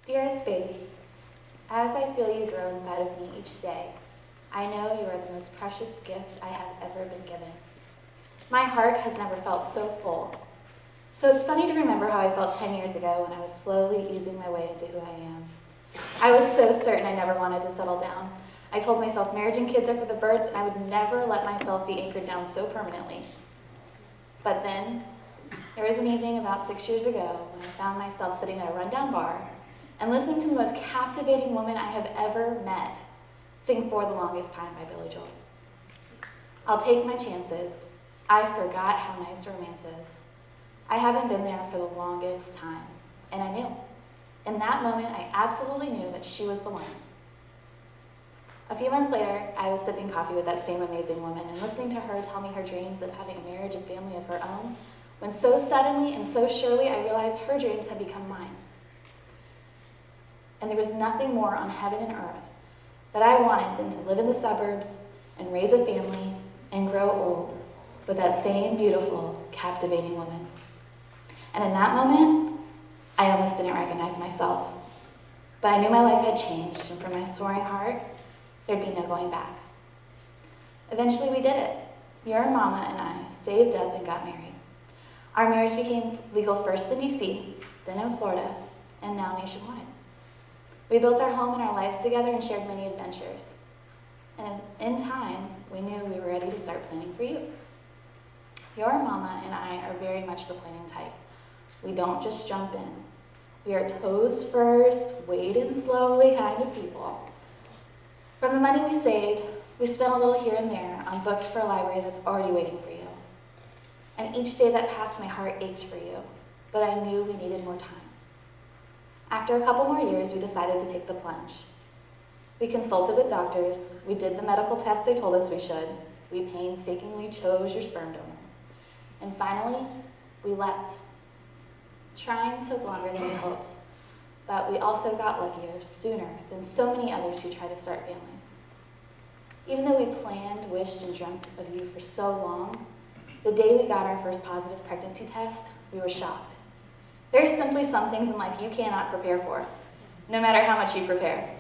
Dearest baby, as I feel you grow inside of me each day, I know you are the most precious gift I have ever been given. My heart has never felt so full. So it's funny to remember how I felt 10 years ago when I was slowly easing my way into who I am. I was so certain I never wanted to settle down. I told myself marriage and kids are for the birds, and I would never let myself be anchored down so permanently. But then, there was an evening about 6 years ago when I found myself sitting at a rundown bar and listening to the most captivating woman I have ever met sing For the Longest Time by Billy Joel. I'll take my chances. I forgot how nice romance is. I haven't been there for the longest time, and I knew. In that moment, I absolutely knew that she was the one. A few months later, I was sipping coffee with that same amazing woman and listening to her tell me her dreams of having a marriage and family of her own, when so suddenly and so surely I realized her dreams had become mine. And there was nothing more on heaven and earth that I wanted than to live in the suburbs and raise a family and grow old with that same beautiful, captivating woman. And in that moment, I almost didn't recognize myself. But I knew my life had changed, and for my soaring heart, there'd be no going back. Eventually we did it. Your mama and I saved up and got married. Our marriage became legal first in DC, then in Florida, and now nationwide. We built our home and our lives together and shared many adventures. And in time, we knew we were ready to start planning for you. Your mama and I are very much the planning type. We don't just jump in. We are toes first, wade in slowly kind of people. From the money we saved, we spent a little here and there on books for a library that's already waiting for you. And each day that passed, my heart aches for you, but I knew we needed more time. After a couple more years, we decided to take the plunge. We consulted with doctors, we did the medical tests they told us we should, we painstakingly chose your sperm donor. And finally, we leapt. Trying took longer than we hoped, but we also got luckier sooner than so many others who try to start families. Even though we planned, wished, and dreamt of you for so long, the day we got our first positive pregnancy test, we were shocked. There's simply some things in life you cannot prepare for, no matter how much you prepare.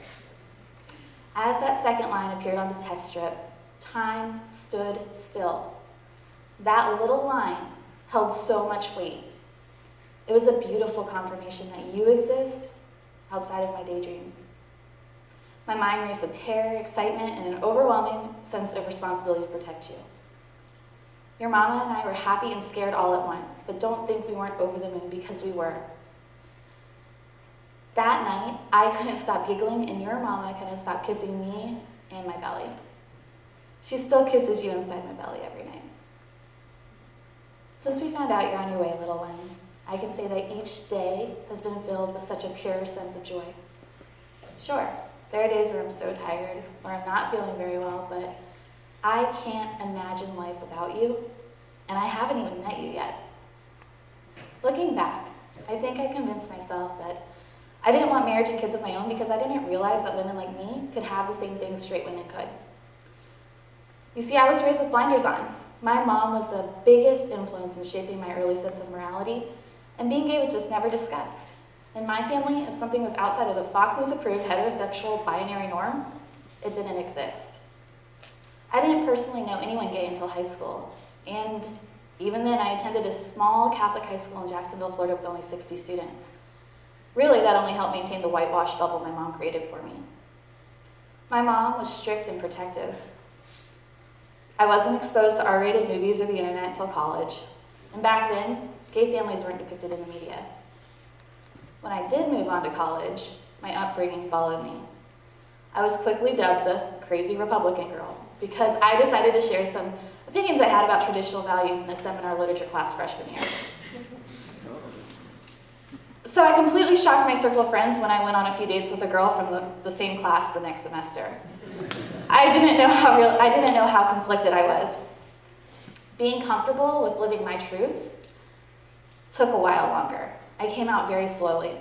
As that second line appeared on the test strip, time stood still. That little line held so much weight. It was a beautiful confirmation that you exist outside of my daydreams. My mind raced with terror, excitement, and an overwhelming sense of responsibility to protect you. Your mama and I were happy and scared all at once, but don't think we weren't over the moon, because we were. That night, I couldn't stop giggling, and your mama couldn't stop kissing me and my belly. She still kisses you inside my belly every night. Since we found out you're on your way, little one, I can say that each day has been filled with such a pure sense of joy. Sure, there are days where I'm so tired, or I'm not feeling very well, but I can't imagine life without you, and I haven't even met you yet. Looking back, I think I convinced myself that I didn't want marriage and kids of my own because I didn't realize that women like me could have the same things straight women could. You see, I was raised with blinders on. My mom was the biggest influence in shaping my early sense of morality, and being gay was just never discussed. In my family, if something was outside of the Fox News-approved heterosexual binary norm, it didn't exist. I didn't personally know anyone gay until high school, and even then I attended a small Catholic high school in Jacksonville, Florida with only 60 students. Really, that only helped maintain the whitewash bubble my mom created for me. My mom was strict and protective. I wasn't exposed to R-rated movies or the internet until college, and back then, gay families weren't depicted in the media. When I did move on to college, my upbringing followed me. I was quickly dubbed the crazy Republican girl because I decided to share some opinions I had about traditional values in a seminar literature class freshman year. So I completely shocked my circle of friends when I went on a few dates with a girl from the same class the next semester. I didn't know how conflicted I was. Being comfortable with living my truth took a while longer. I came out very slowly.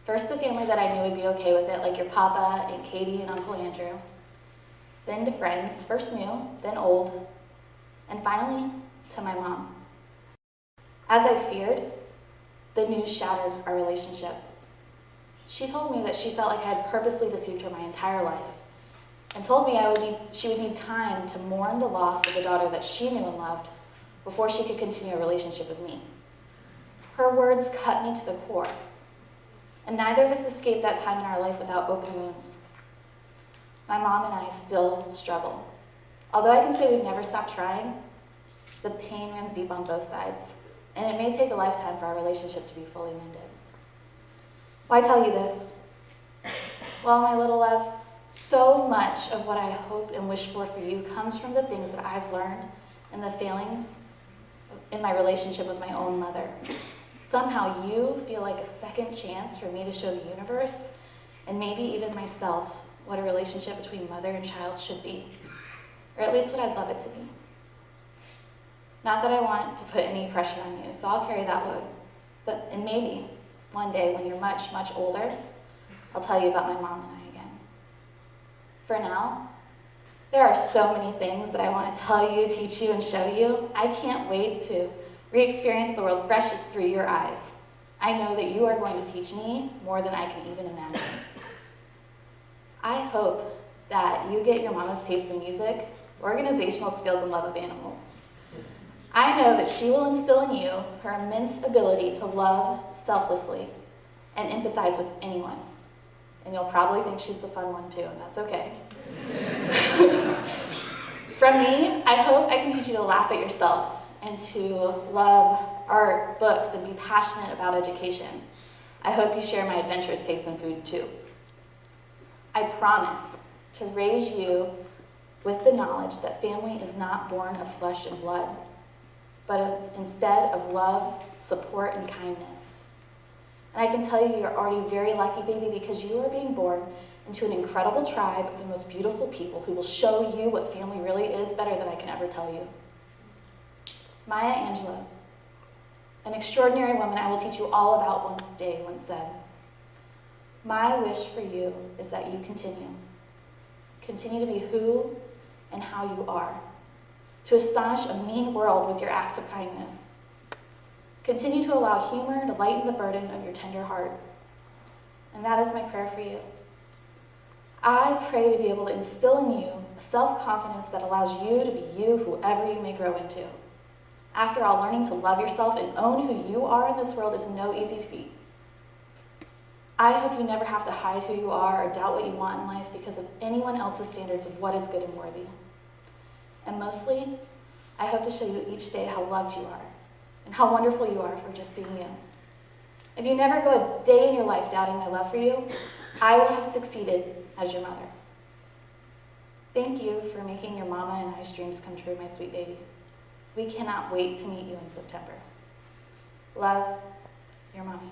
First to family that I knew would be okay with it, like your papa, Aunt Katie, and Uncle Andrew. Then to friends, first new, then old, and finally to my mom. As I feared, the news shattered our relationship. She told me that she felt like I had purposely deceived her my entire life, and told me she would need time to mourn the loss of the daughter that she knew and loved before she could continue a relationship with me. Her words cut me to the core, and neither of us escaped that time in our life without open wounds. My mom and I still struggle. Although I can say we've never stopped trying, the pain runs deep on both sides, and it may take a lifetime for our relationship to be fully mended. Why tell you this? Well, my little love, so much of what I hope and wish for you comes from the things that I've learned and the failings in my relationship with my own mother. Somehow you feel like a second chance for me to show the universe, and maybe even myself, what a relationship between mother and child should be, or at least what I'd love it to be. Not that I want to put any pressure on you, so I'll carry that load. And maybe one day when you're much, much older, I'll tell you about my mom and I again. For now, there are so many things that I want to tell you, teach you, and show you. I can't wait to re-experience the world fresh through your eyes. I know that you are going to teach me more than I can even imagine. I hope that you get your mama's taste in music, organizational skills, and love of animals. I know that she will instill in you her immense ability to love selflessly and empathize with anyone. And you'll probably think she's the fun one too, and that's okay. From me, I hope I can teach you to laugh at yourself and to love art, books, and be passionate about education. I hope you share my adventurous taste in food too. I promise to raise you with the knowledge that family is not born of flesh and blood, but instead of love, support, and kindness. And I can tell you you're already very lucky, baby, because you are being born into an incredible tribe of the most beautiful people who will show you what family really is better than I can ever tell you. Maya Angelou, an extraordinary woman I will teach you all about one day, once said, "My wish for you is that you continue to be who and how you are, to astonish a mean world with your acts of kindness. Continue to allow humor to lighten the burden of your tender heart. And that is my prayer for you. I pray to be able to instill in you a self-confidence that allows you to be you, whoever you may grow into. After all, learning to love yourself and own who you are in this world is no easy feat. I hope you never have to hide who you are or doubt what you want in life because of anyone else's standards of what is good and worthy. And mostly, I hope to show you each day how loved you are and how wonderful you are for just being you. If you never go a day in your life doubting my love for you, I will have succeeded as your mother. Thank you for making your mama and I's dreams come true, my sweet baby. We cannot wait to meet you in September. Love, your mommy."